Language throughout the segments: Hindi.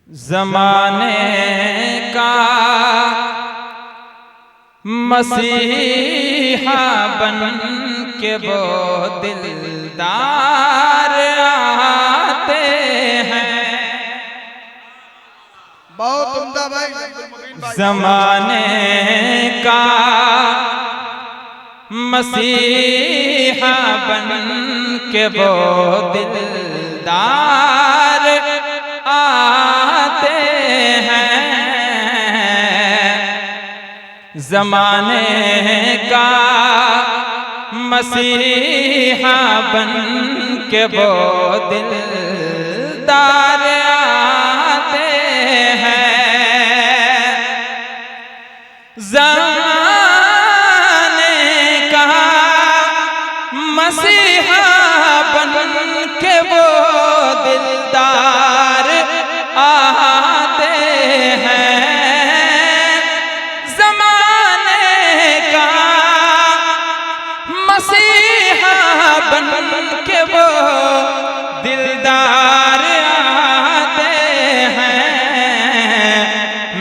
ज़माने का मसीहा बन के वो दिलदार आते हैं। बहुत उम्दा भाई। ज़माने का मसीहा बन के वो दिलदार आते हैं। ज़माने का मसीहा बन के वो दिलदार आते हैं। ज़माने का मसीहा बन के वो दिलदार आते हैं। ज़माने का मसीहा बन के वो दिलदार आते हैं।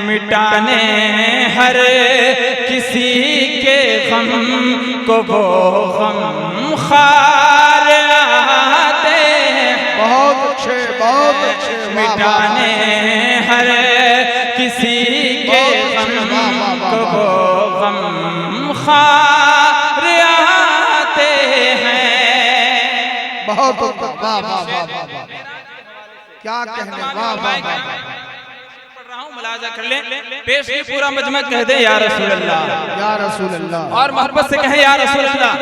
मिटाने हर किसी के गम को वो गम खार आते हैं। बहुत अच्छे, बहुत अच्छे। मिटाने हर किसी के गम को वो गम खार आते हैं। बहुत उम्दा। वाह वाह वाह वाह। क्या कहने। वाह वाह वाह। मुलाजा कर ले, पेश ही पूरा मजमा कह दे या रसूल अल्लाह, या रसूल अल्लाह, और मोहब्बत से कहे या रसूल अल्लाह।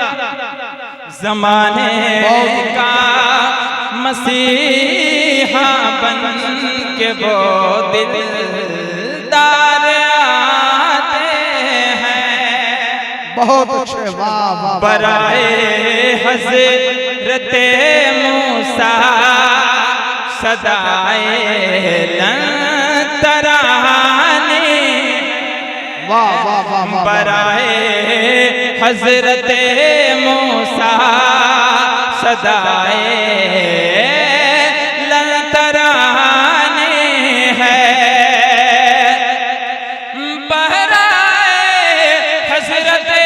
ज़माने का मसीहा बन के वो दिलदार आते हैं। बहुत अच्छे। वाह वाह। बराए हज़रते मूसा सदाए तराने। वाह वाह वाह। बराए हज़रते मूसा सदाए तराने है। बराए हज़रते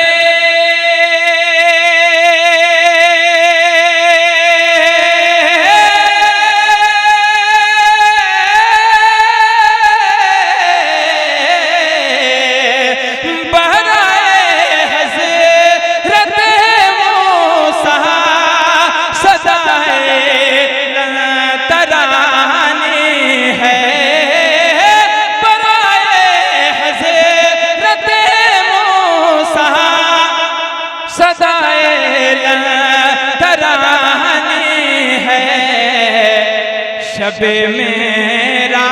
शबे मेरा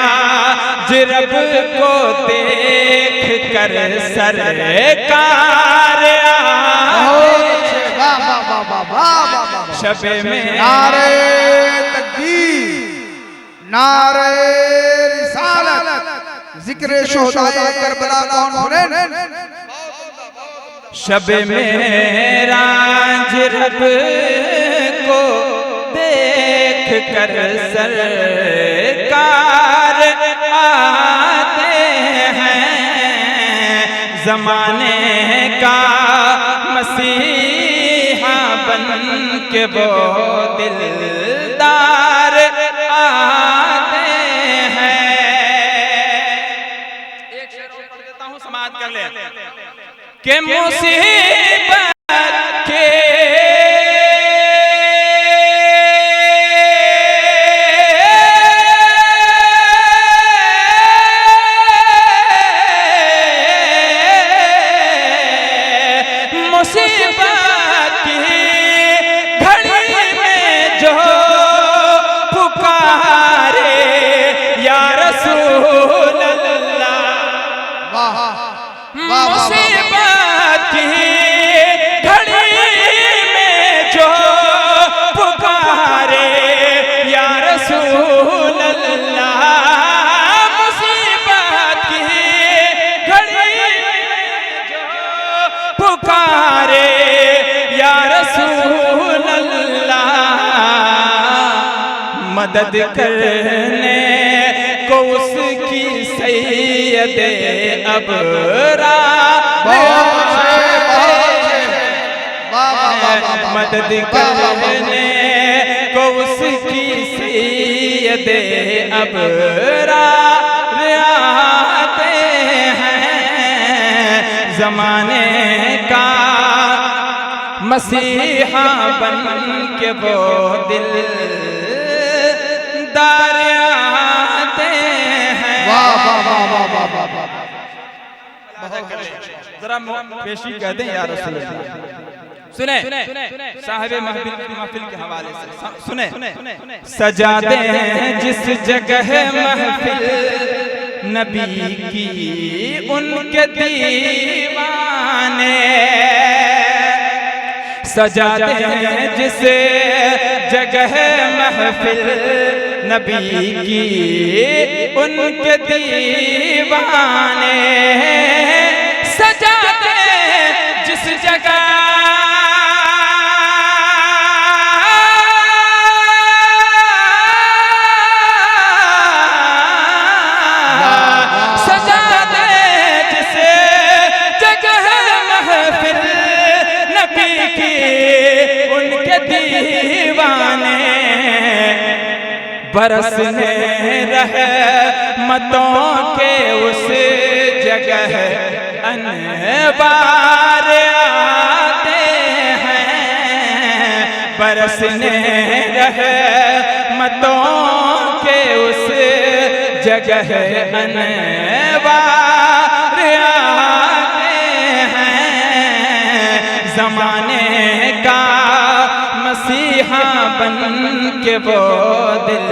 रब को देख कर सरकार शबे में नारे तकबीर, नारे रिसालत, जिक्र शोहदाए करबला कौन हुनैन। शबे मेरा रब को देख कर सरकार आते हैं। ज़माने का मसीहा बन के वो दिलदार आते हैं। एक शेर और पढ़ देता हूँ, समाअत कर ले कि मुसीबत के मुसीबत की घड़ी में जो पुकारे या रसूल अल्लाह। मुसीबत की घड़ी में जो पुकारे या रसूल अल्लाह। मदद करने को उसकी सैयदे अबरा मदद करने को उसकी सैयदे अबरा आते हैं। जमाने का मसीहा बन के वो दिलदार आते हैं। जरा पेशी कह दें या रसूल अल्लाह। सुने साहिबे महफिल के हवाले से सुने। सजाते हैं जिस जगह महफिल नबी की उनके दीवाने, सजाते हैं जिस जगह महफिल नबी की उनके दीवाने, सजाते जिस जगह बरसने रहमतों के उस जगह अनवार आते हैं। बरसने रहमतों के उस जगह अनवार आते हैं। जमाने का मसीहा बन के वो दिल